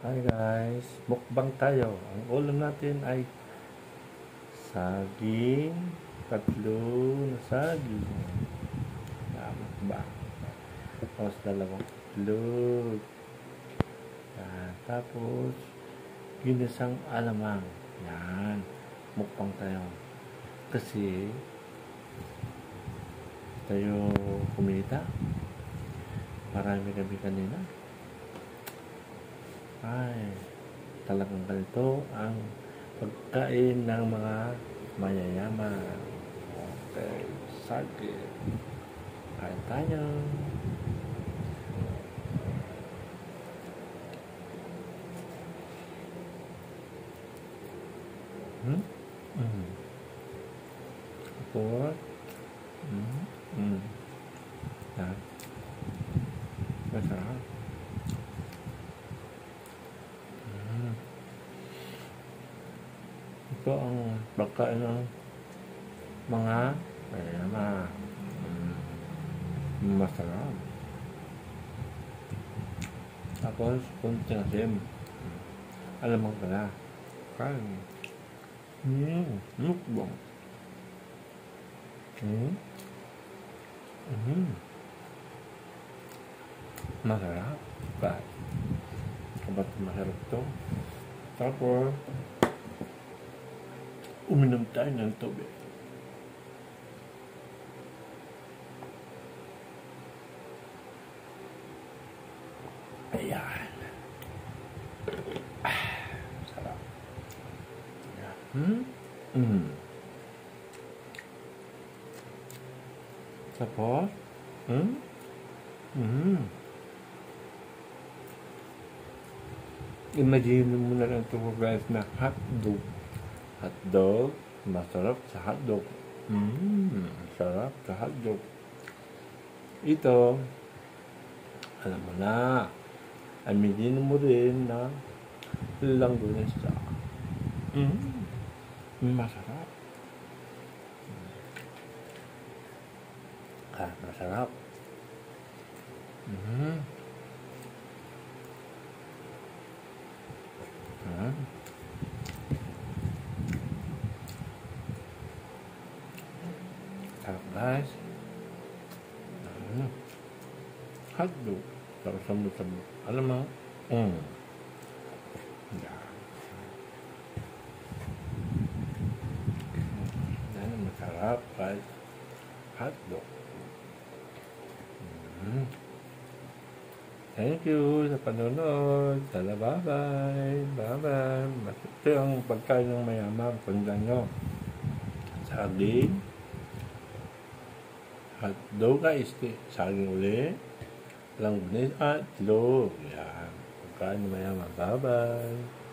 Hi guys, mukbang tayo. Ang ulam natin ay saging, tatlo na saging. Mukbang. Tapos dalawang itlog. Yan. Tapos ginisang alamang. Yan. Mukbang tayo. Kasi tayo kumita. Marami kami kanina. Ay, talagang ganito ang pagkain ng mga mayayaman. Okay, saging. Kain tayo. Tapos, yan. Masarap. Ito ang pagkain ng mga mayayaman. Masarap. Tapos, kunting asim. Alam mo pala. Kain. Mukbang. Masarap. Bakit? Kabat masarap to. Tapos, uminom tayo ng tubig. Ayan. Sarap. Tapos, imagine mo na lang ito guys na hotdog. Hotdog, masarap sa hotdog. Sarap sa hotdog. Ito, alam mo na, aminin mo rin na langganisa. Masarap. Masarap. Sarap guys. Hotdog. Sarap sabu-sabu. Alam mo? Yan ang masarap guys. Hotdog. Thank you sa panonood. Bye-bye. Bye-bye. Ito ang pagkain ng mayaman. Tandaan nyo. Saging. Hotdog na saging uli. Langganisa at itlog. Yan. Pagkain ng mayaman. Bye-bye.